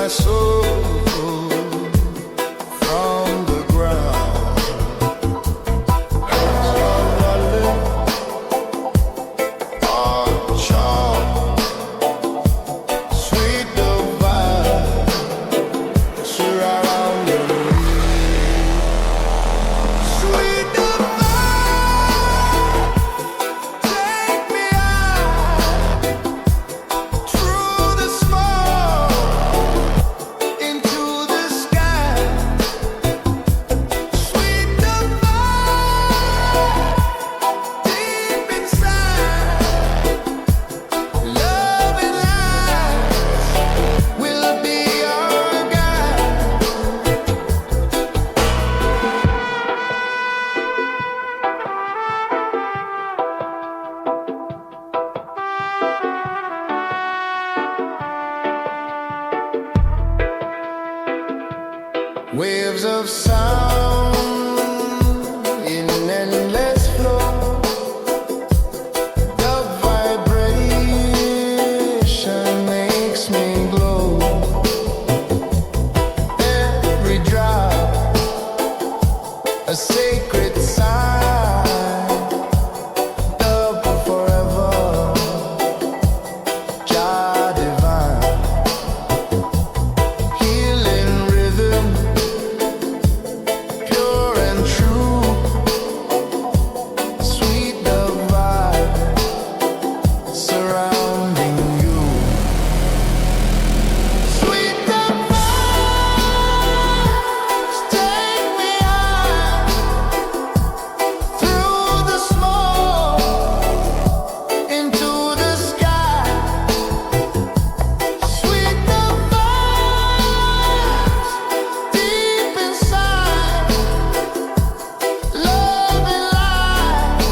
soul from the ground. As I live on charm, sweet divine, surrounding me. Sweet divine, take me out through the smoke into the sky. Sweet divine, deep inside, love and light will be our guide. Waves of sound in endless flow. The vibration makes me glow. Every drop a sacred sign. Love forever, Jah divine. Healing rhythm, pure and true. Sweet divine, surrounding you. Sweet divine, take me out through the smoke into the sky. Sweet divine, deep inside, love and light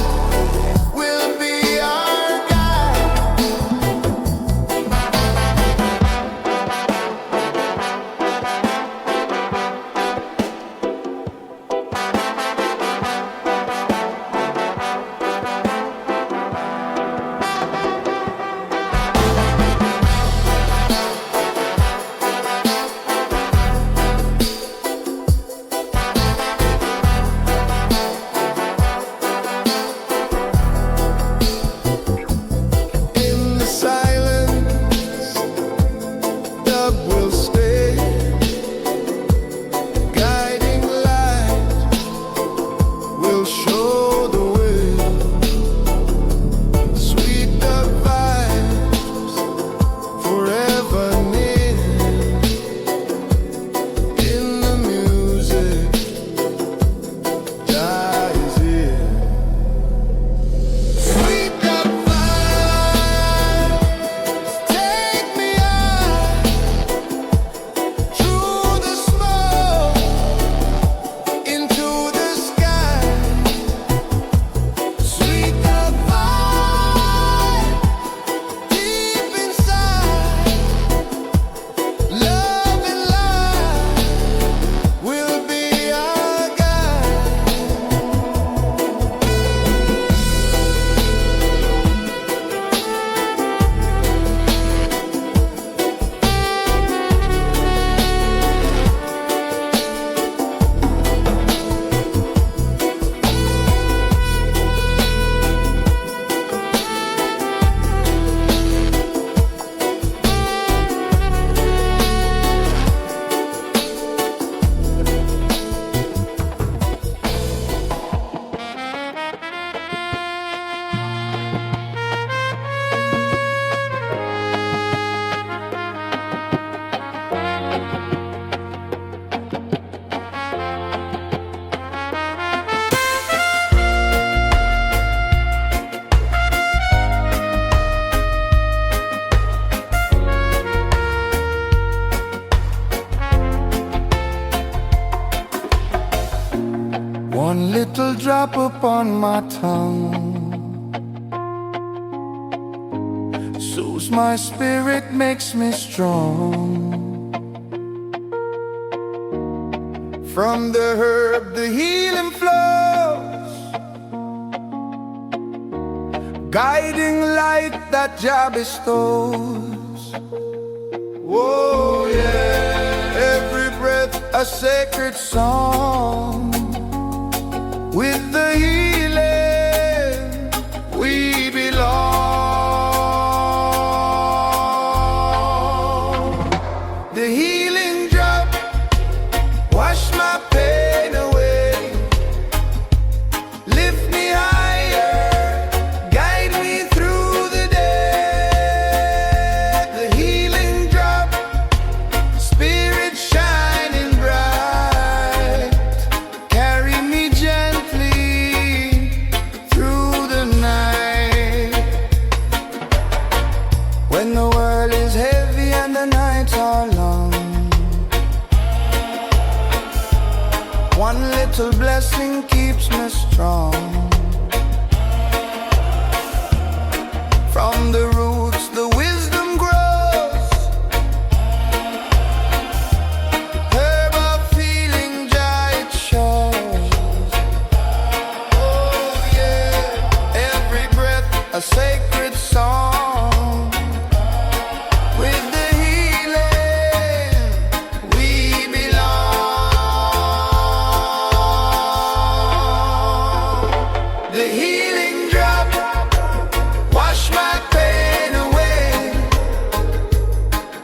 will be our guide. In the silence, love will stay. Guiding light will show the way. Sweet vibes, forever near. In the music, Jah is here. Sweet divine, take me out through the smoke into the sky. Sweet divine, deep inside, love and light will be our guide. One little drop upon my tongue soothes my spirit, makes me strong. From the herb, the healing flows, guiding light that Jah bestows. Oh yeah, every breath a sacred song. With the healing we belong. The healing drop wash my pain away, lift me higher, guide me through the day. The healing drop, spirit shining bright, carry me gently through the night. When the world is heavy and the nights are long, one little blessing keeps me strong. From the roots the wisdom grows, herb of feeling joy it shows. Oh yeah, every breath a sacred song. With the healing we belong. The healing drop wash my pain away,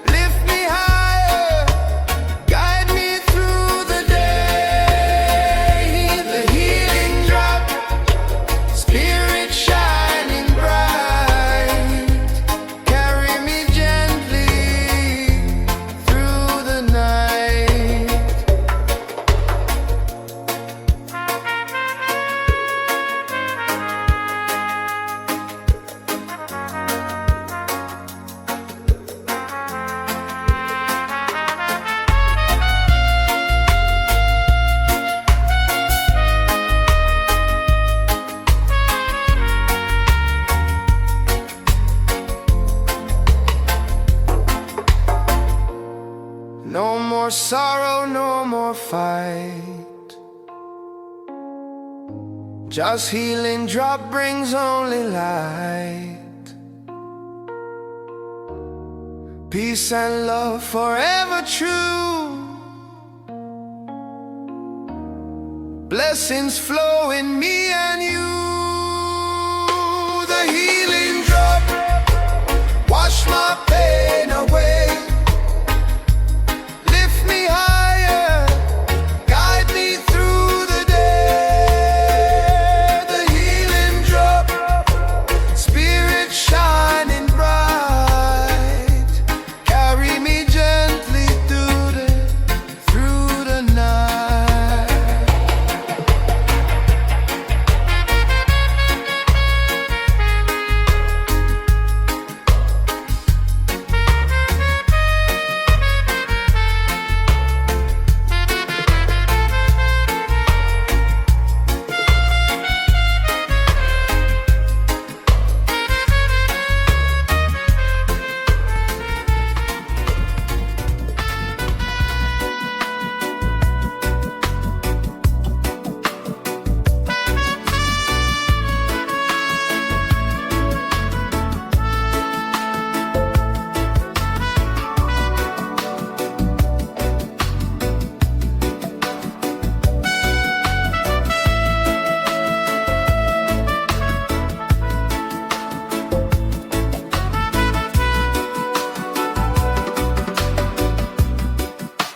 lift me higher, guide me through the day. The healing drop, spirit shining bright, carry me gently through the night. No more sorrow, no more fight, just healing drop brings only light. Peace and love forever true, blessings flow in me and you. The healing drop wash my pain away, lift me higher, guide me through the day. The healing drop, spirit shining bright, carry me gently through the night.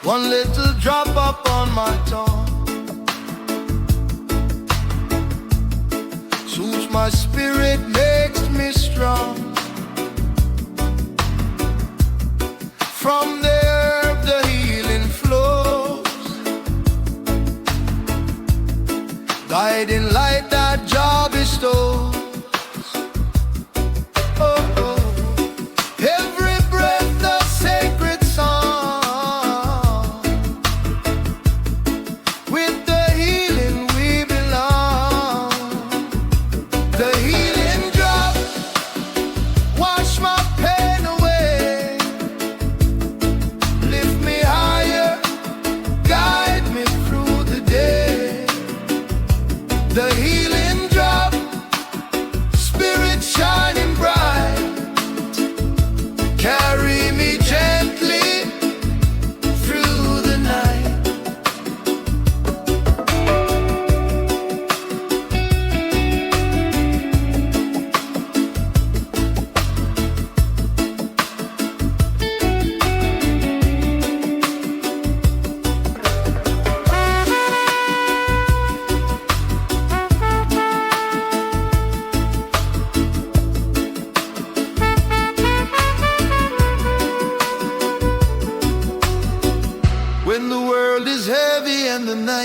One little drop up on my tongue soothes my spirit, makes me strong. From the herb the healing flows, guiding light that Jah bestows. Oh, oh. Every breath a sacred song. With the healing we belong. The healing drop wash my pain away,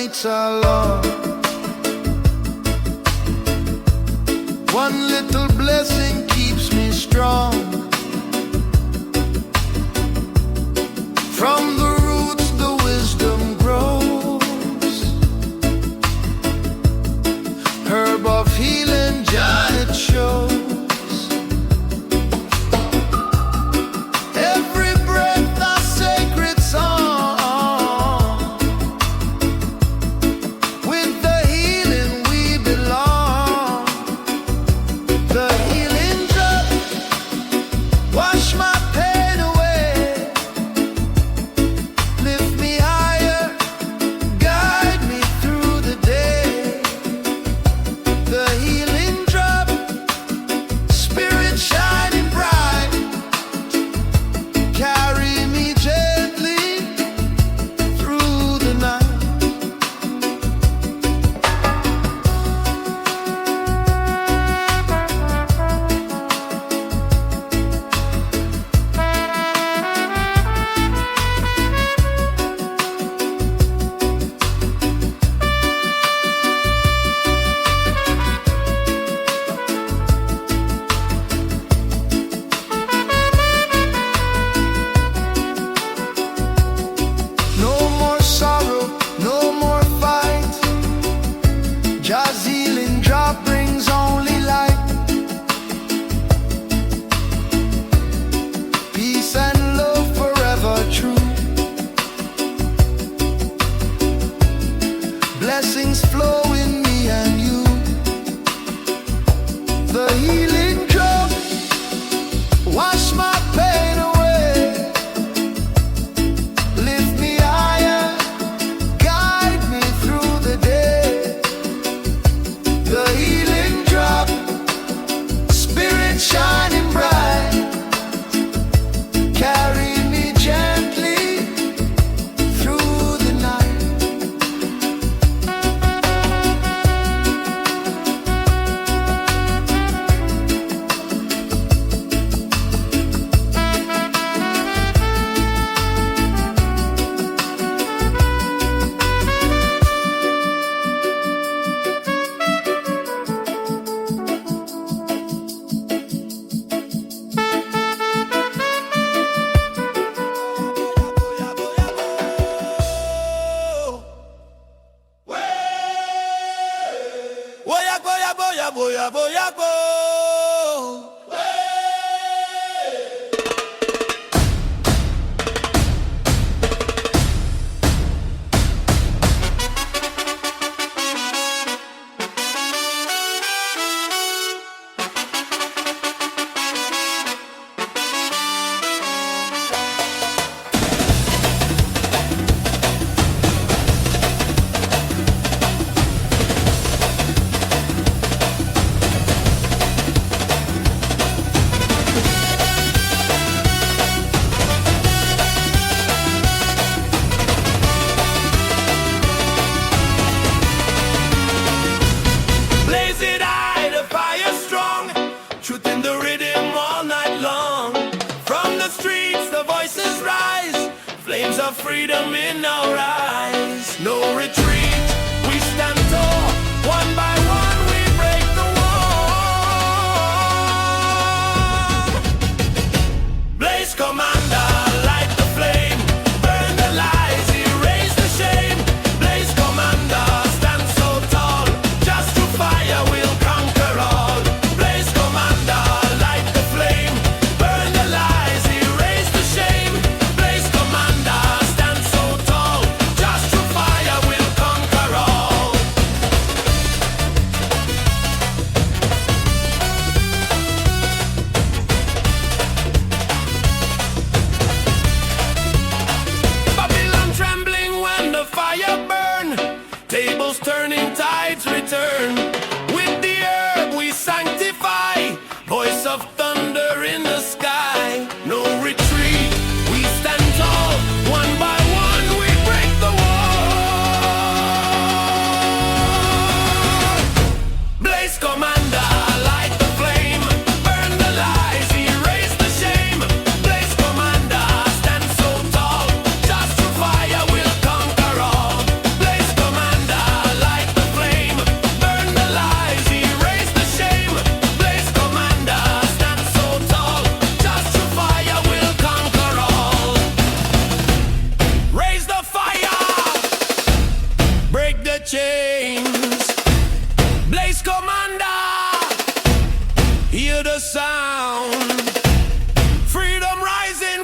nights are long. One little blessing keeps me strong. From the roots the wisdom grows. Herb of healing, Jah it shows. Every breath a sacred song. With the healing we belong. The healing drop wash my pain away. Lift me higher, guide me through the day. The healing drop, spirit shining bright. Carry me gently through the night. No more sorrow, no more fight. Jah's healing drop brings only light. Peace and love forever true. Blessings flow in me and you. The healing drop wash my pain away. Lift me higher, guide me through the day. The healing drop, spirit shining bright. Carry me gently through the night. Boya, boya, boya, boya, boya, bo. Blaze it high, the fire strong. Truth in the rhythm all night long. From the streets, the voices rise. Flames of freedom in our eyes. No retreat, we stand tall. One by one, we break the wall. Blaze commander, light the flame. Burn the lies, erase the shame. Blaze commander, stand so tall. Just through fire we'll conquer all. Blaze commander, light the flame. Burn the lies, erase the shame. Blaze commander, stand so tall. Just through fire we'll conquer all.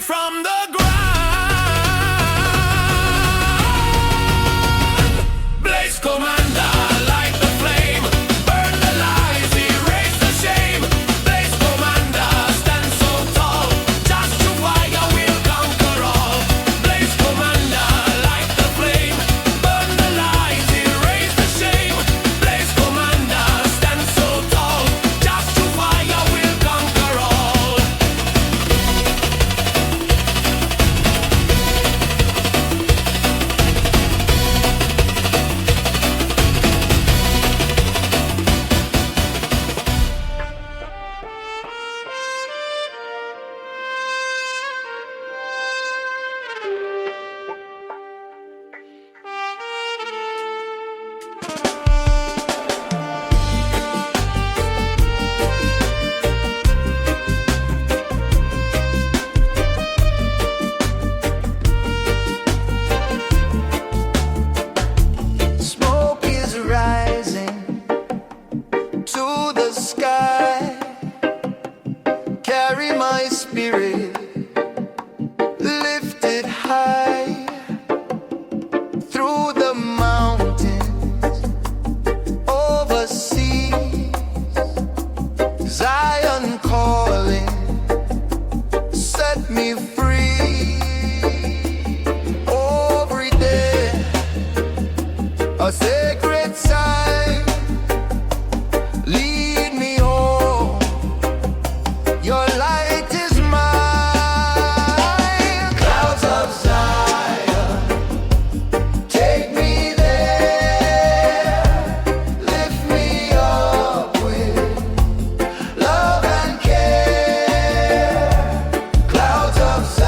from the ground. Blaze commander, light the flame, burn the lies, erase the shame. Blaze commander, stand so tall, just to fire will conquer all. Blaze commander, light the flame, burn the lies, erase the shame. Blaze commander, stand so tall, just to fire will conquer all. Smoke is rising to the sky. Carry my spirit lifted high through the mountains, overseas. Zion calling, set me free. Every day a sacred sign, lead me home. Your light is mine. Clouds of Zion, take me there. Lift me up with love and care. Clouds of Zion.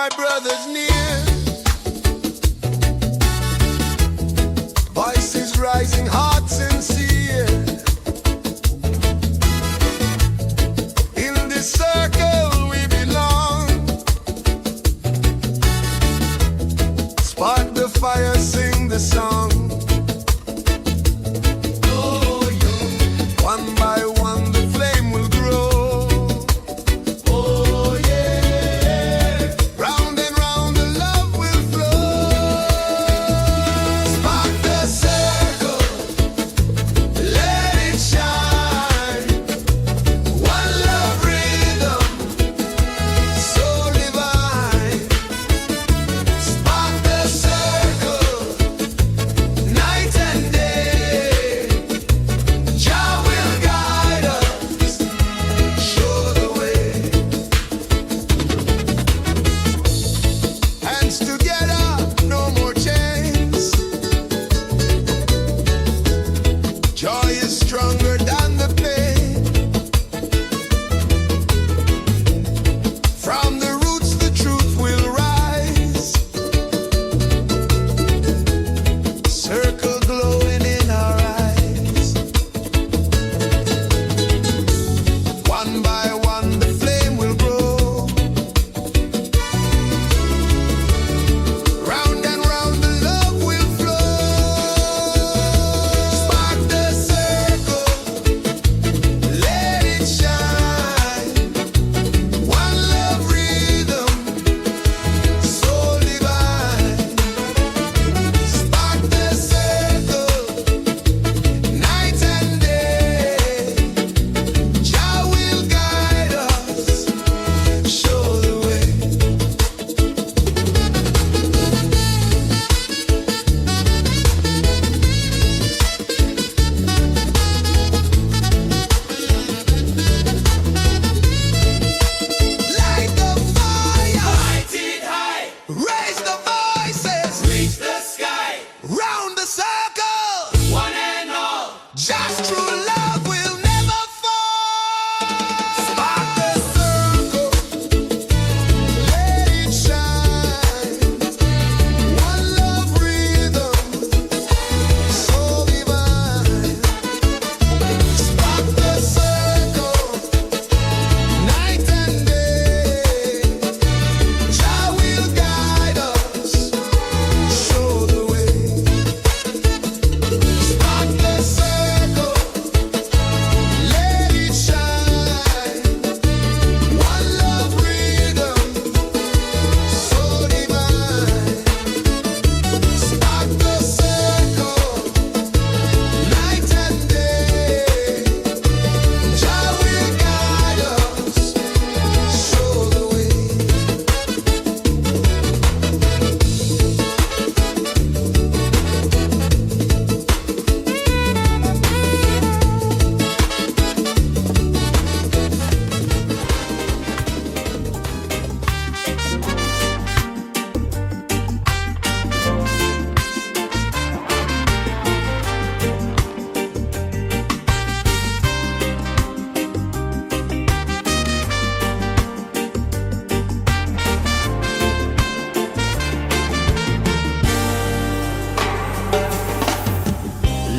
my brothers near. Voices rising, hearts sincere. In this circle we belong. Spark the fire, sing the song. One by one the flame will grow. Oh yeah. Round and round the love will flow. Spark the circle, let it shine. One love rhythm, so divine. Spark the circle, night and day. Jah will guide us, show the way. Hands together, no more chains. Joy is stronger than the pain. From the roots the truth will rise. Circle glowing in our eyes. One by one the flame will grow. Round and round the love will flow. Spark the circle, let it shine. One love rhythm, so divine. Spark the circle, night and day. Jah will guide us, show the way. Light the fire, Light it high, raise the voices, reach the sky. round the circle. One and all, Just true love will never fall. Spark the circle, let it shine. One love rhythm, so divine. Spark the circle, night and day. Jah will guide us, show the way. Spark the circle, let it shine. One love rhythm, so divine. Spark the circle, night and day. Jah will guide us, show the way.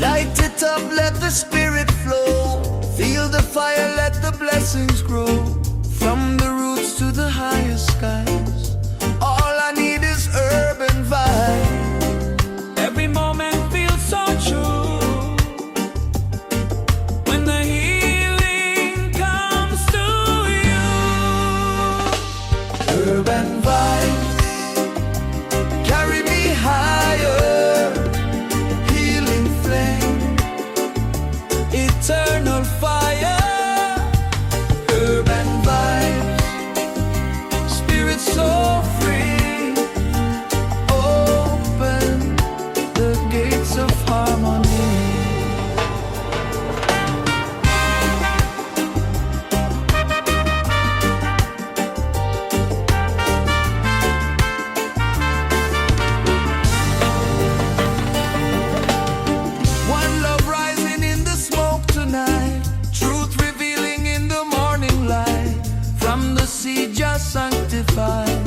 Light it up, let the spirit flow. Feel the fire, let the blessings grow. From the roots to the highest skies. All I need is urban vibe. every moment feels so true. When the healing comes to you, Urban vibes carry me higher. Healing flame, eternal fire. urban vibes, spirit so free. Open the gates of harmony. One love rising in the smoke tonight. Truth revealing in the morning light. From the seed just sanctified.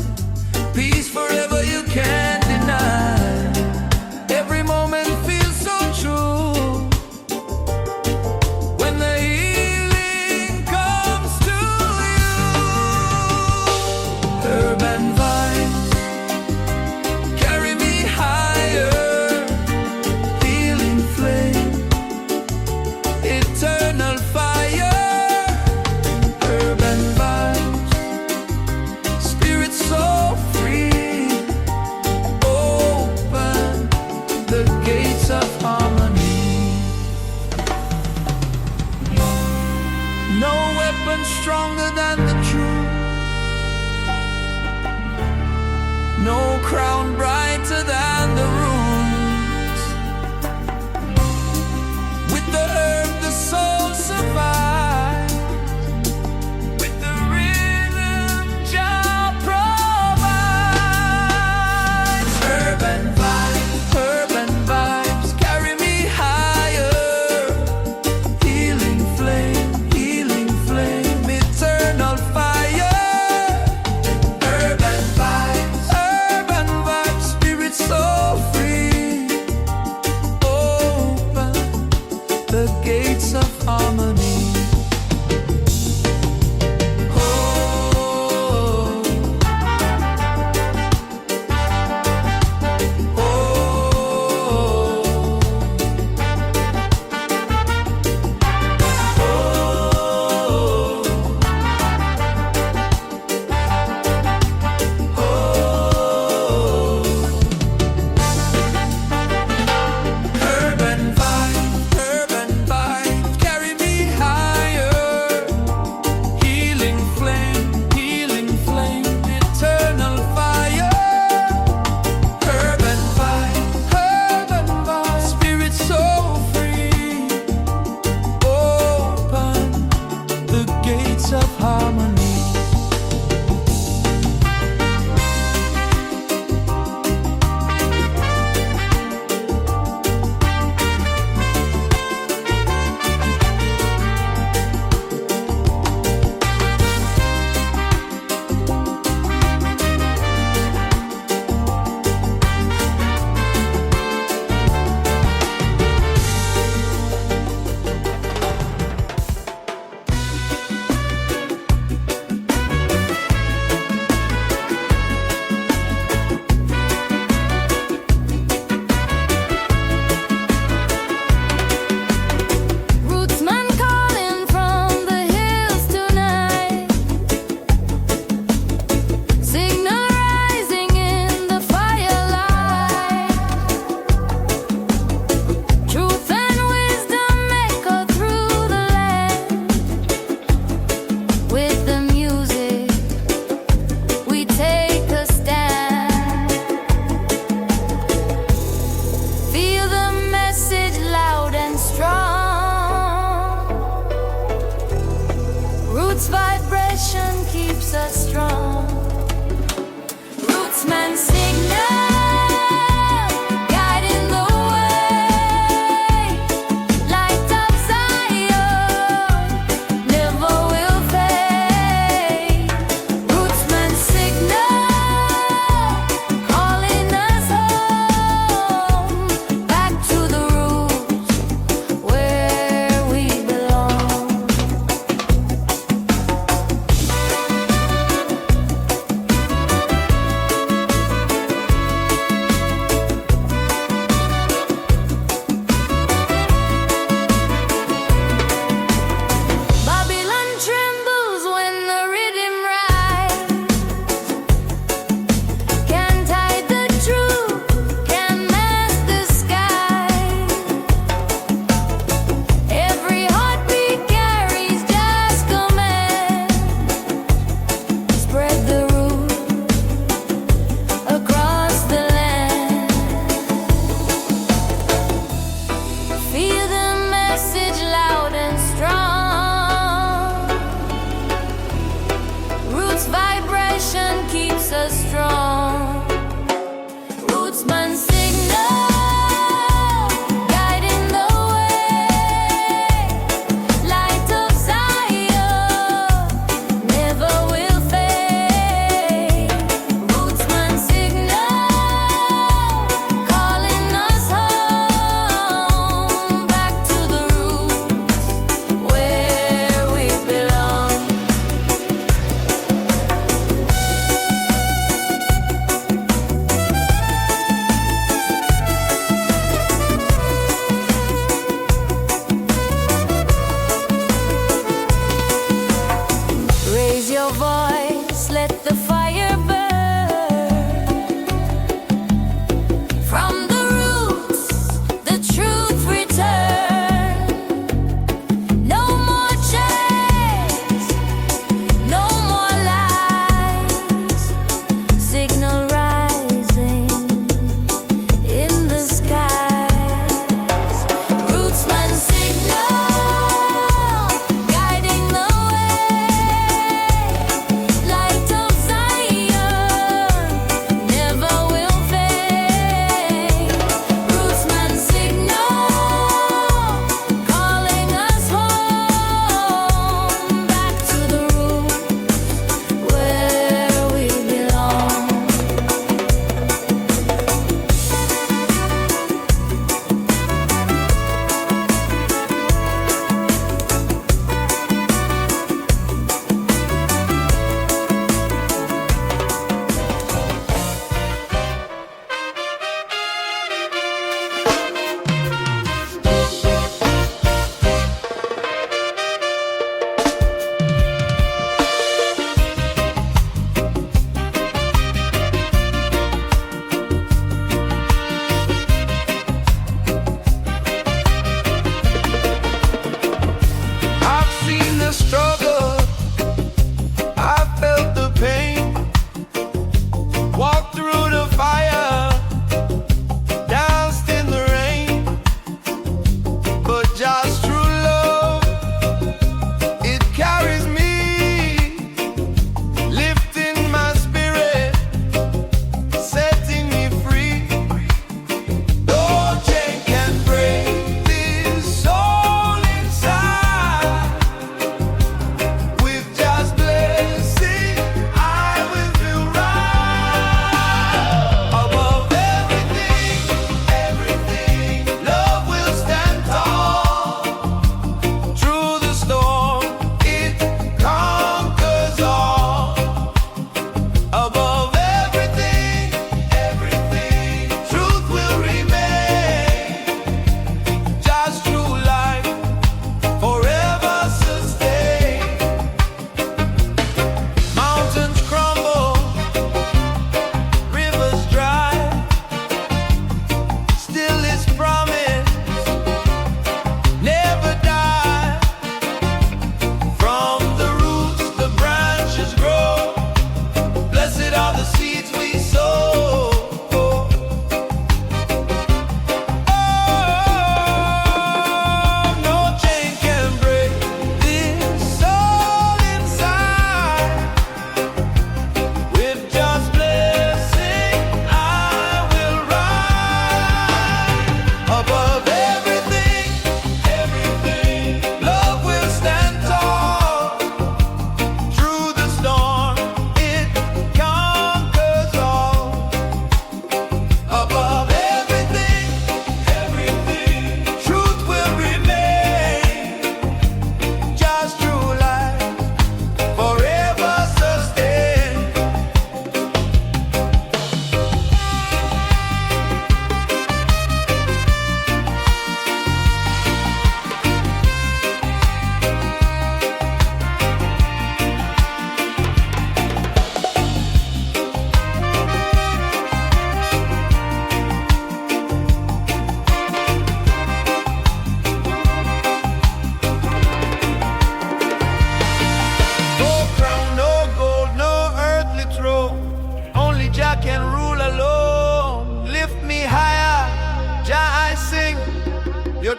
beats of harmony. Light of Zion.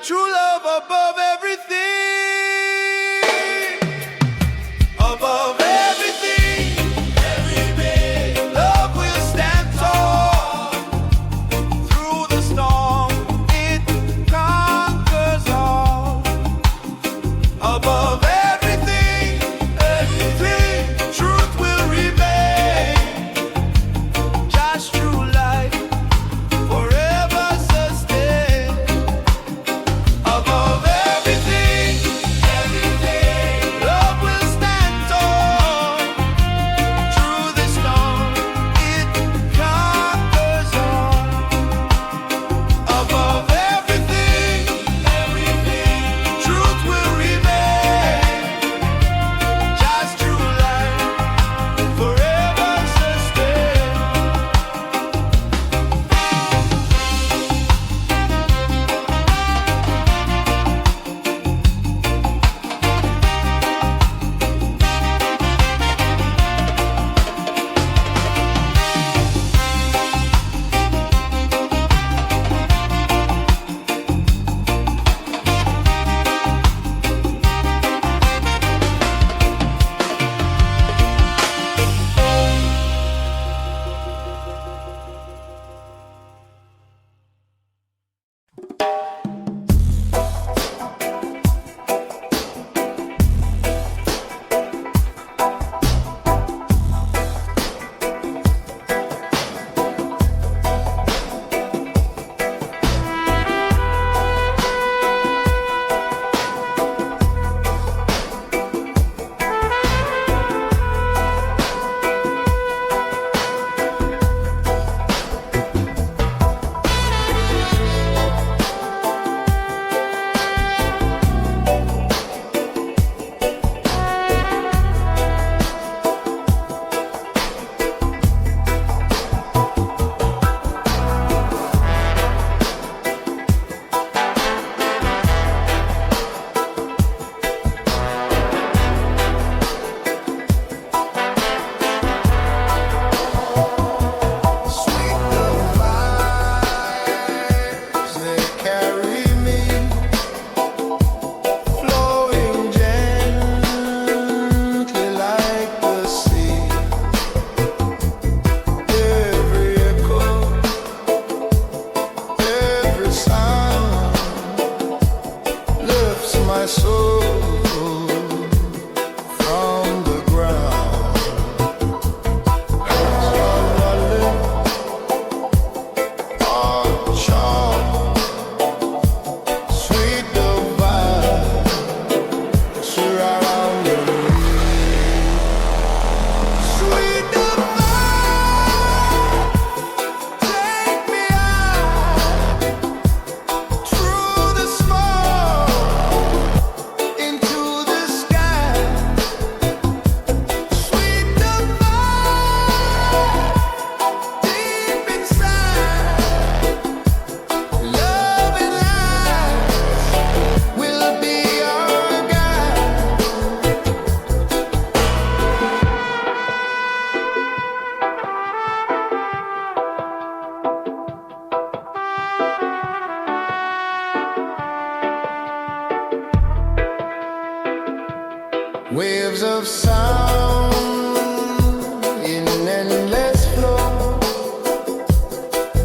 true love above everything. Above everything, everything. Love will stand tall. Through the storm, it conquers all. Above everything, everything. Truth will remain. Just true light forever sustain. Above everything, everything. Love will stand tall. Through the storm, it conquers all. Above everything, everything. Truth will remain. Just true light forever sustain. Sweet the vibes they carry me, flowing gently like the sea. Every echo, every sound lifts my soul from the ground. Sweet the vibe surrounding me. Sweet the vibe, take me out through the smoke into the sky. Sweet the vibe, deep inside. Love and light will be our guide. Waves of sound in endless flow.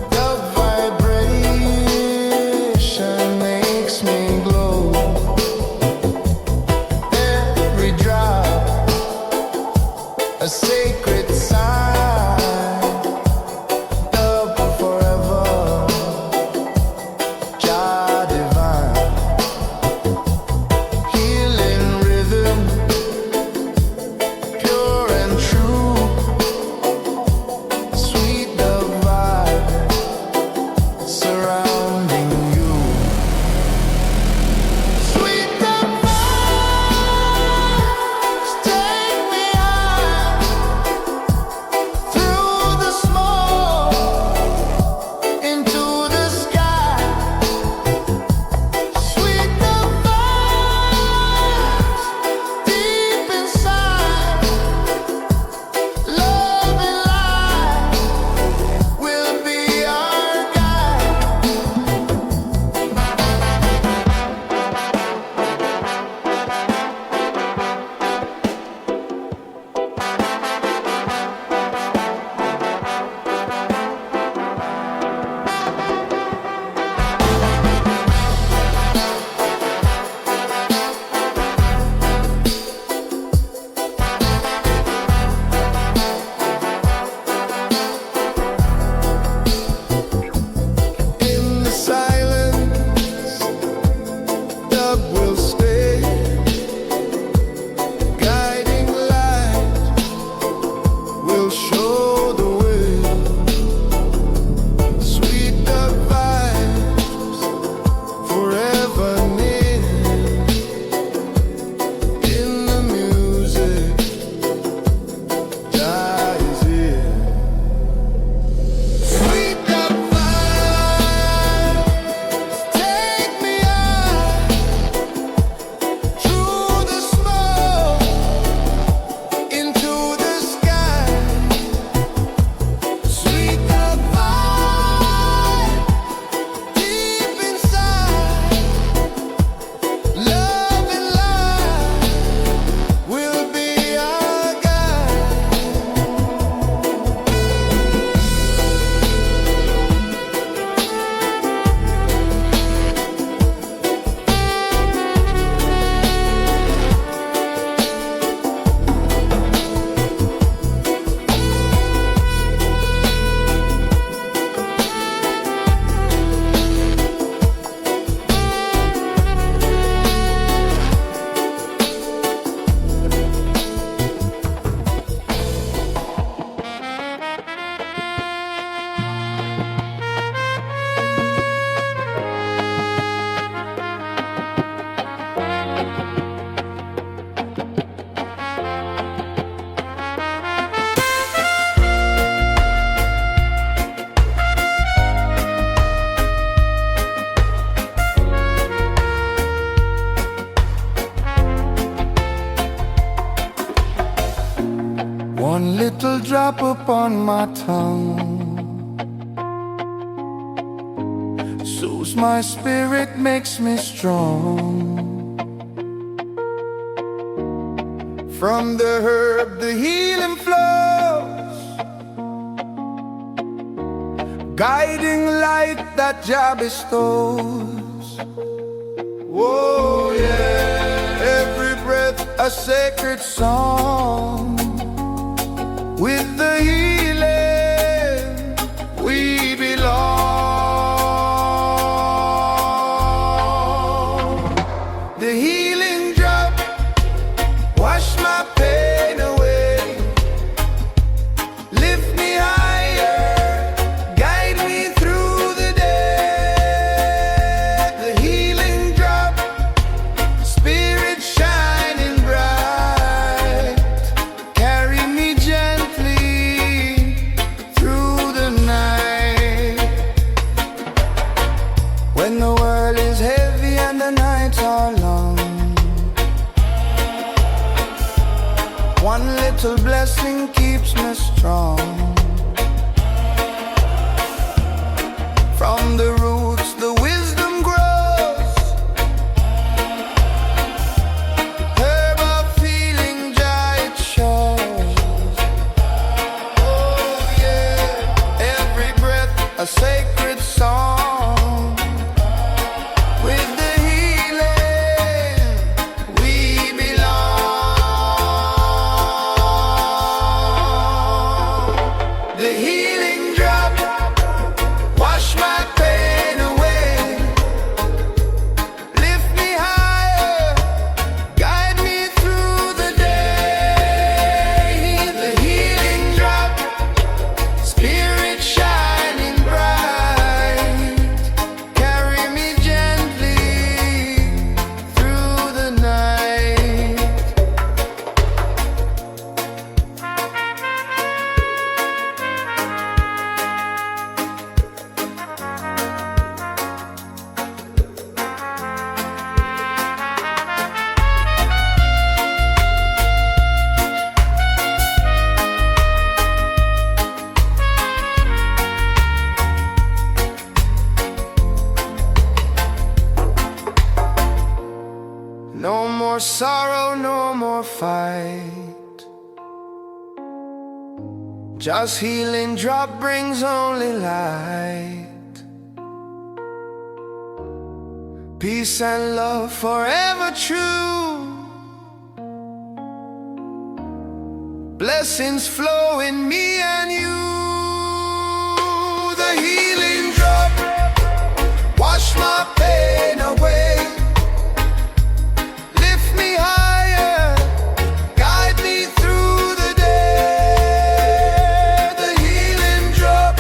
The vibration makes me glow. Every drop a sacred sign. Love forever, Jah divine. Healing rhythm, pure and true. Sweet the vibe surrounding you. Sweet the vibes, take me out One little drop upon my tongue soothes my spirit, makes me strong. From the herb the healing flows, guiding light that Jah bestows. Oh yeah, every breath a sacred song. With the healing we belong. The healing drop wash my pain away, lift me higher, guide me through the day. The healing drop, spirit shining bright, carry me gently through the night. When the world is heavy and the nights are long, one little blessing keeps me strong. From the roots the wisdom grows, herb of feeling Jah it shows. Oh yeah, every breath a sacred song. With the healing we belong. The healing drop wash my pain away, lift me higher, guide me through the day. The healing drop, spirit shining bright, carry me gently through the night. No more sorrow, no more fight, just healing drop brings only light. Peace and love forever true, blessings flow in me and you. The healing drop wash my pain away, lift me higher, guide me through the day. The healing drop,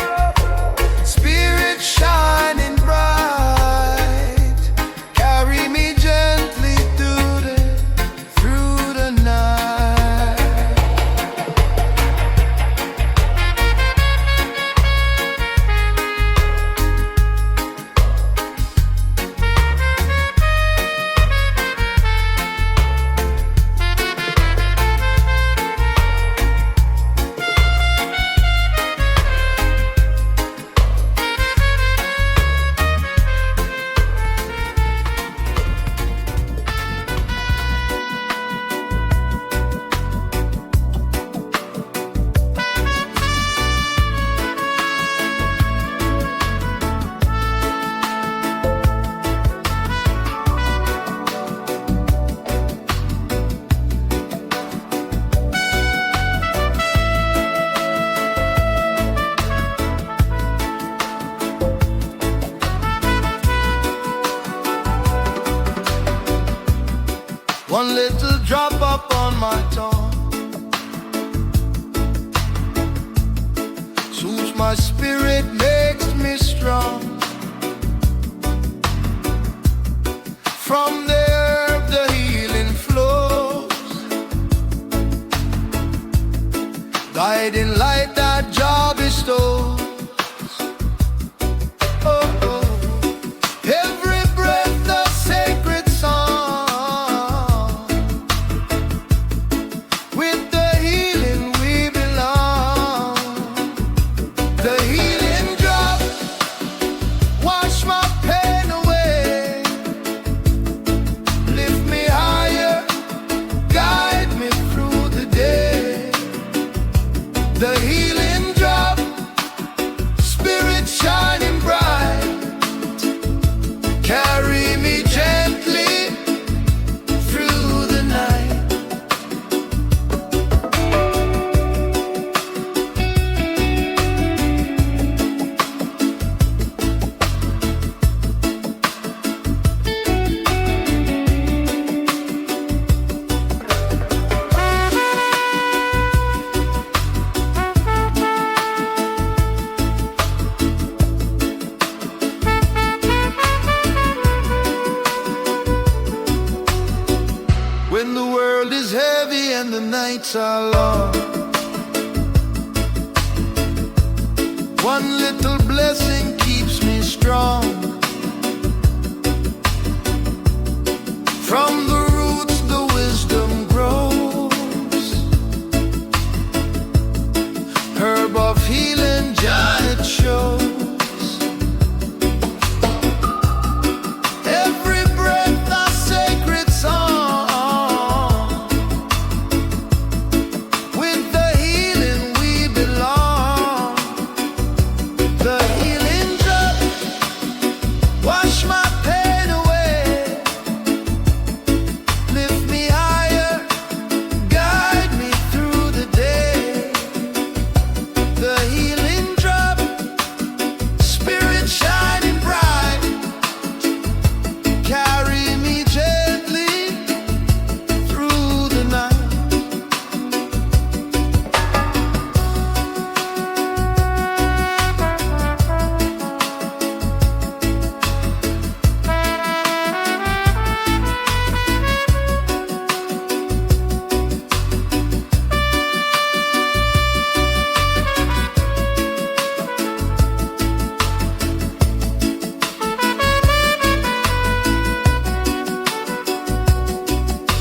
spirit shining bright, carry me gently through the night. One little drop up on my tongue soothes my spirit, makes me strong. From the herb the healing flows, guiding light that Jah bestows. Oh, oh. Every breath a sacred song. With the healing we belong. nights are long. One little blessing keeps me strong. From the roots the wisdom grows. Herb of healing, Jah it shows. Every breath a sacred song. With the healing we belong. The healing drop wash my pain away. Lift me higher, guide me through the day. The healing drop, spirit shining bright. Carry me gently through the night.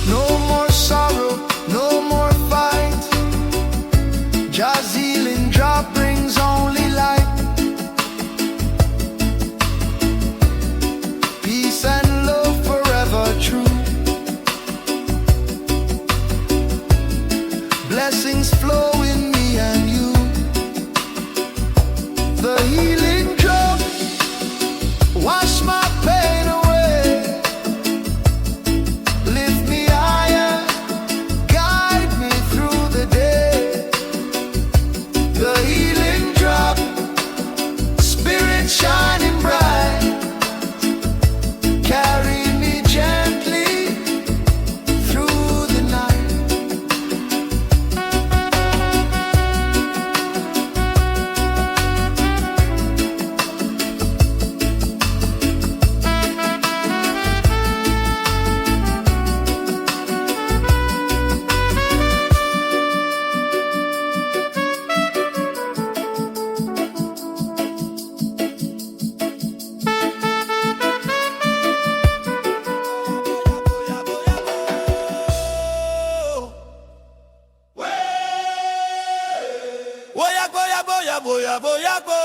No more sorrow, no more fight. Jah's healing drop brings only light. Peace and love forever true. Blessings flow in me and you. The healing drop wash my pain away. Lift me higher, guide me through the day. The healing drop, spirit shining bright. Carry me gently through the night. Boya, boya, boya, boya, boya, bo.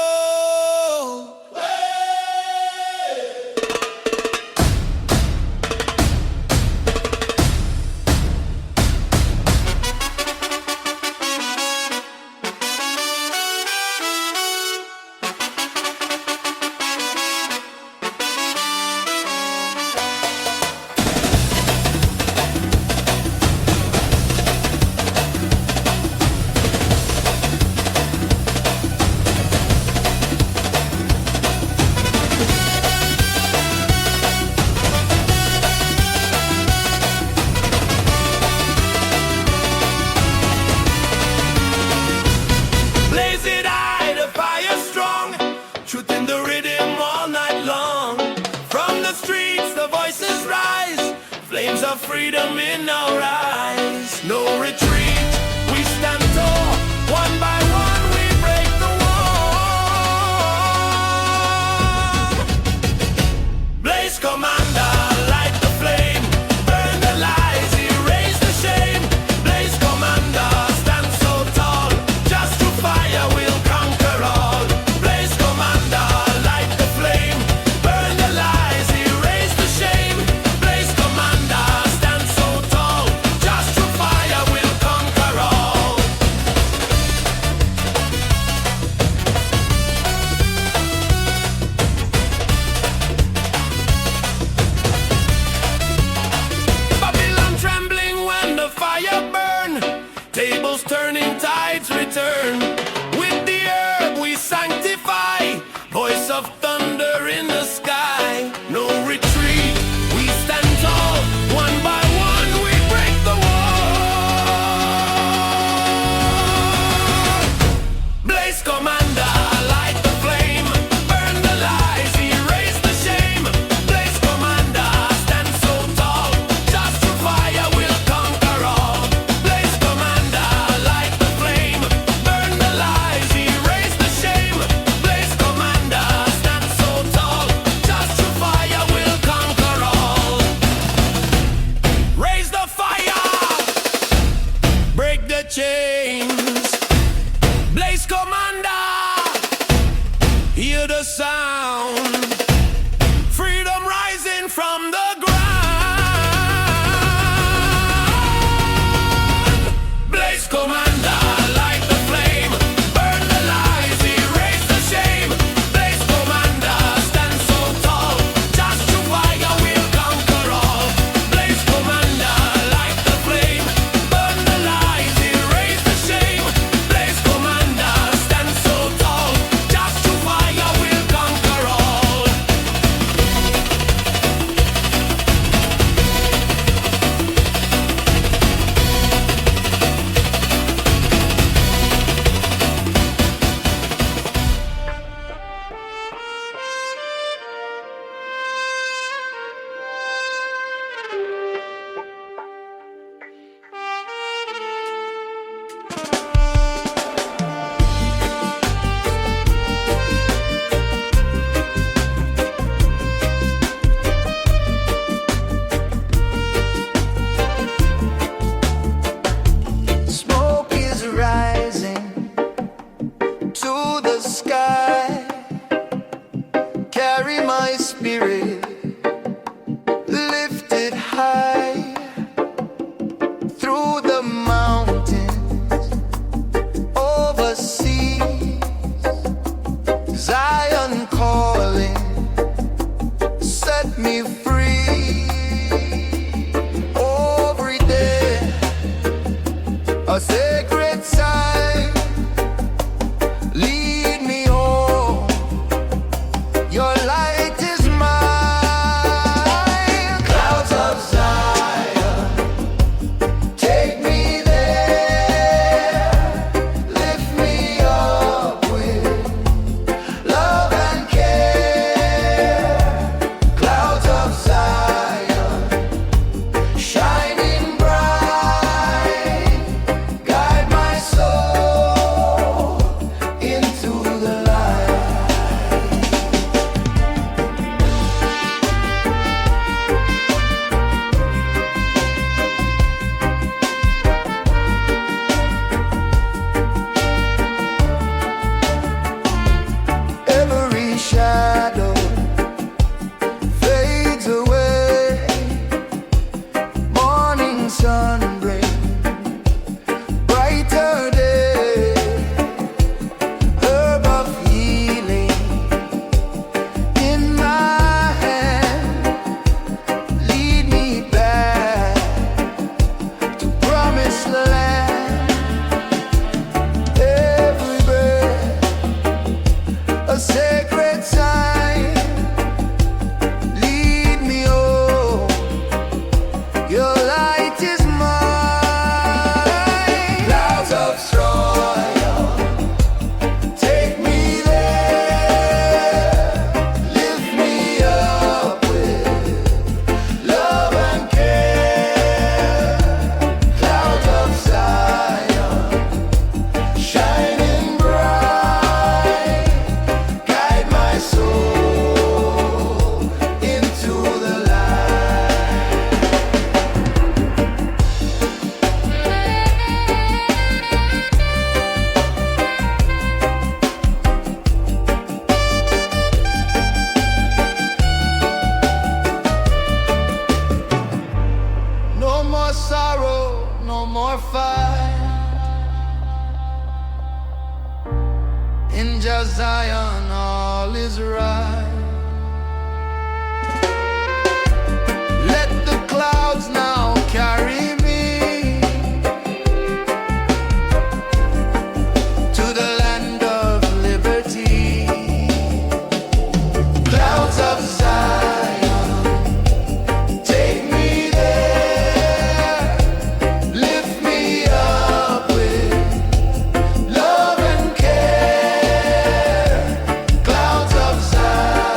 Blaze it high, the fire strong. Truth in the rhythm all night long. From the streets, the voices rise. Flames of freedom in our eyes. No retreat, we stand tall. One by one, we break the wall. Blaze commander, light the flame. Burn the lies, erase the shame. Blaze commander, stand so tall. Just through fire we'll conquer all. Blaze commander, light the flame. Burn the lies, erase the shame. Blaze commander, stand so tall. Just through fire we'll conquer all. Babylon trembling when the fire burn. Tables turning, tides return. With the herb we sanctify. Voice of thunder in the sky. No retreat, we stand tall. One by one we break the wall. Blaze commander, light the flame. Burn the lies, erase the shame. Blaze commander, stand so tall. Just through fire we'll conquer all. Blaze commander, commander. Hear the sound. Freedom rising from the ground. Blaze commander, light the flame. Burn the lies, erase the shame. Blaze commander, stand so tall. Just to fire will conquer all. Blaze commander, light the flame. Burn the lies, erase the shame. Blaze commander, stand so tall. Just to fire will conquer all. Smoke is rising to the sky. Carry my spirit lifted high through the mountains, overseas. Zion calling, set me free. Every day a sacred sign, lead me home. Your light is mine. Clouds of Zion, take me there. Lift me up with love and care. Clouds of Zion, shining bright. Guide my soul into the light. Every shadow fades away. Morning sun brings brighter day. Herb of healing in my hand, lead me back to promised land. Every breath a sacred sign, lead me home. Your light is mine. Clouds of soil, take me there. Lift me up with love and care. Clouds of Zion, shining bright. Guide my soul into the light. No more sorrow, no more fight. In just Zion, all is right. Let the clouds now carry me to the land of liberty. Clouds of Zion, take me there. Lift me up with love and care. Clouds of Zion.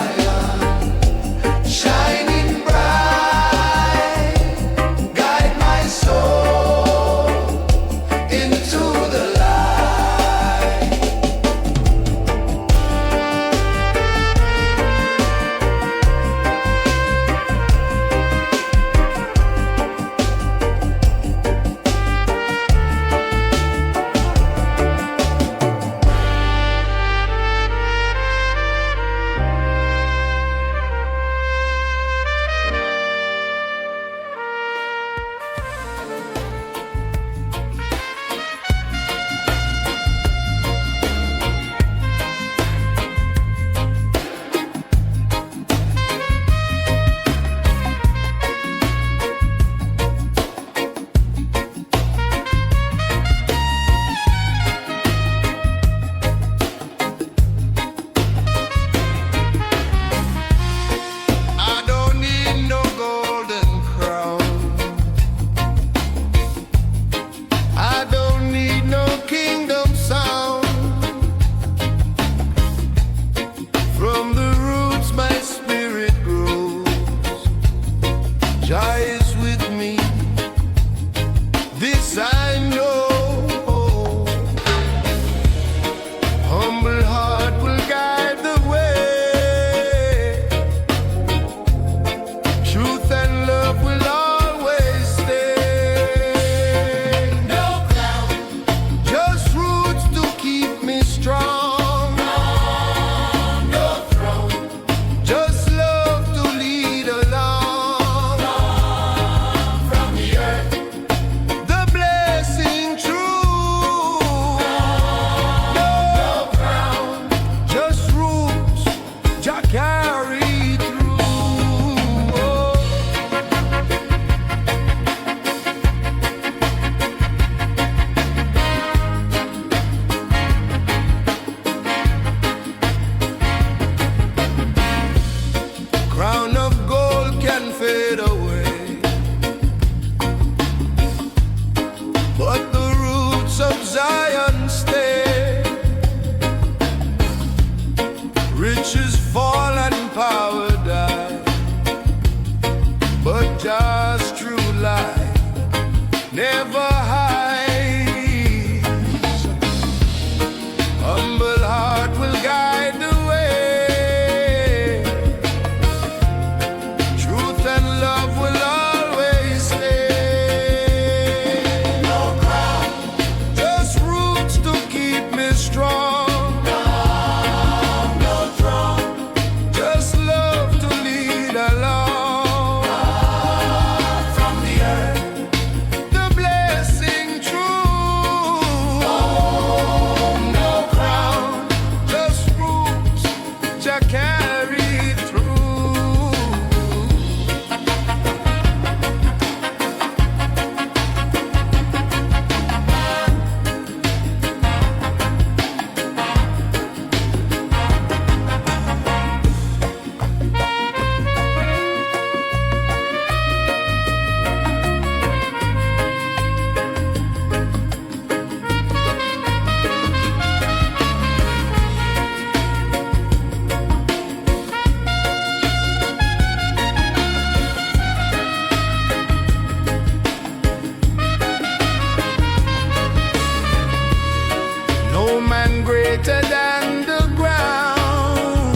man greater than the ground.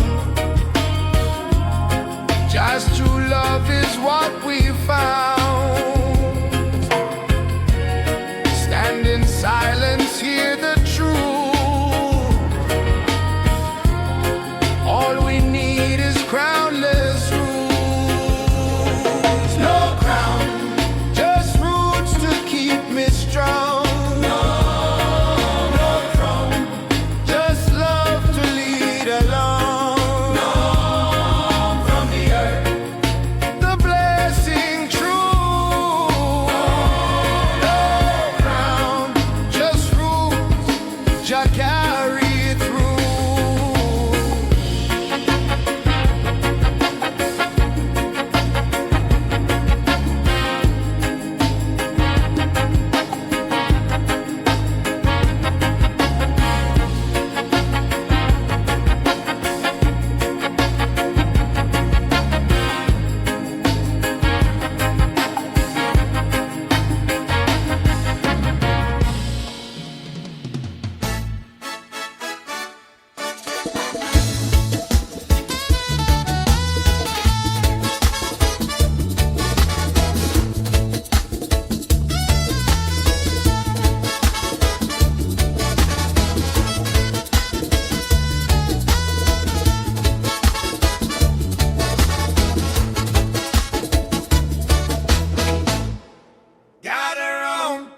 Just true love is what we found. Stand in silence, hear the truth. All we need is crownless roots. No crown, just roots to keep me strong.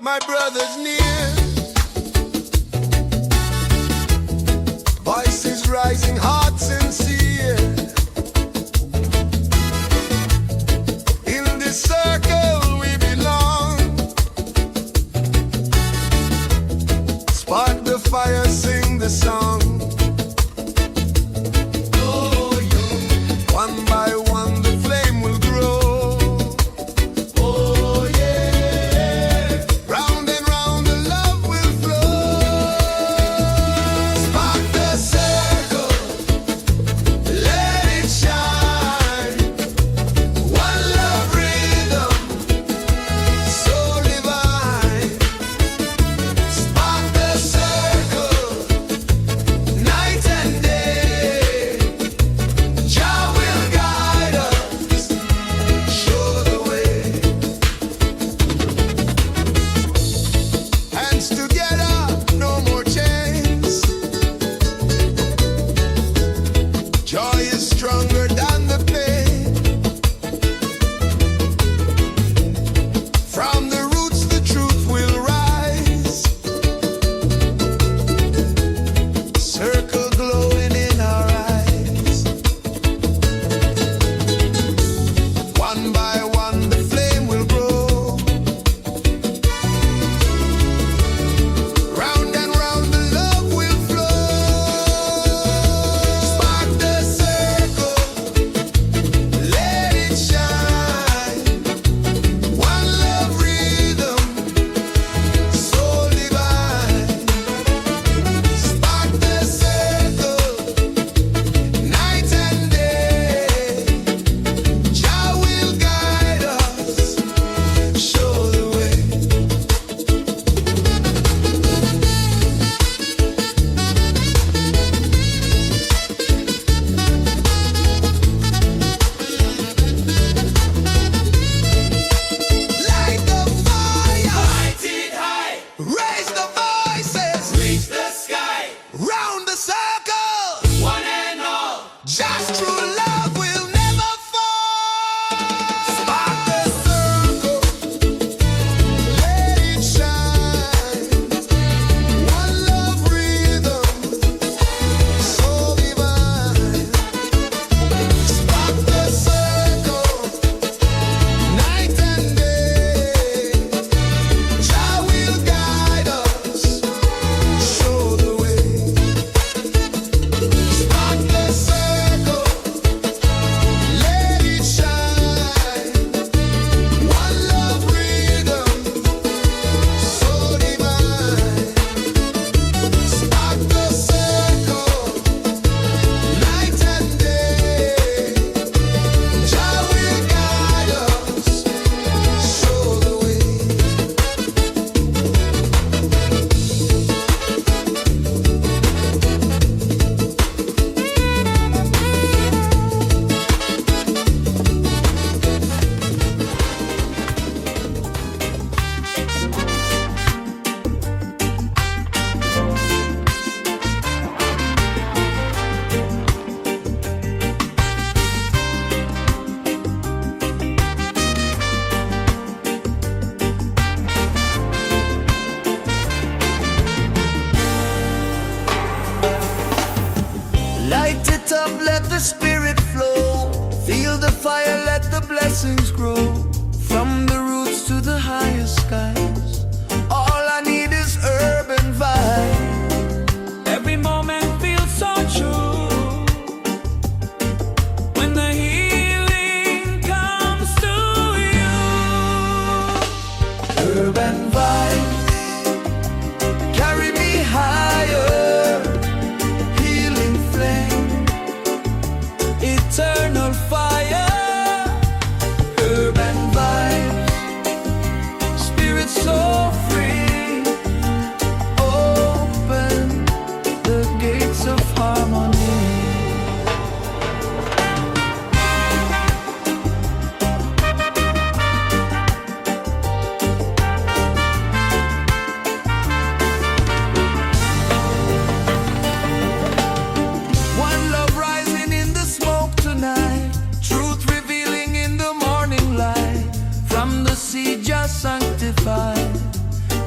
My brothers near, voices rising, hearts sincere. In this circle we belong. Spark the fire, sing the song. One by one the flame will grow. up, let the spirit flow. Feel the fire, let the blessings grow. From the roots to the highest skies, all I need is urban vibe. Every moment feels so true when the healing comes to you. Urban vibes carry me higher. Healing flame, Eternal fire. urban vibes, spirit so free. Open the gates of harmony. One love rising in the smoke tonight, truth revealing in the morning light. From the seed just sanctified,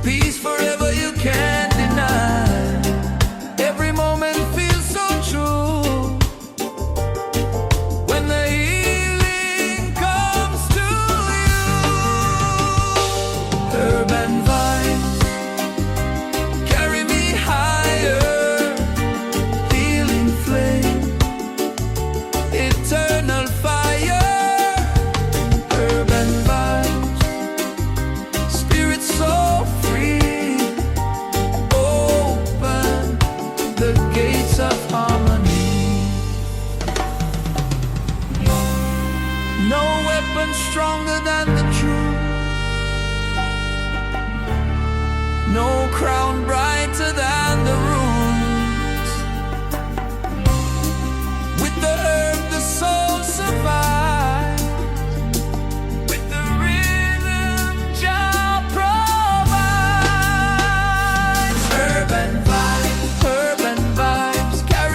peace forever you can't deny. Every moment feels so true when the healing comes to you. Urban vibes carry me higher. Healing flame, eternal fire. Urban vibes, spirit so free. Open the gates of harmony. No weapon stronger than the truth. No crown brighter than the roots. With the herb, the soul survives. With the rhythm, Jah provides. Urban vibes carry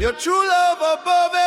Your true love above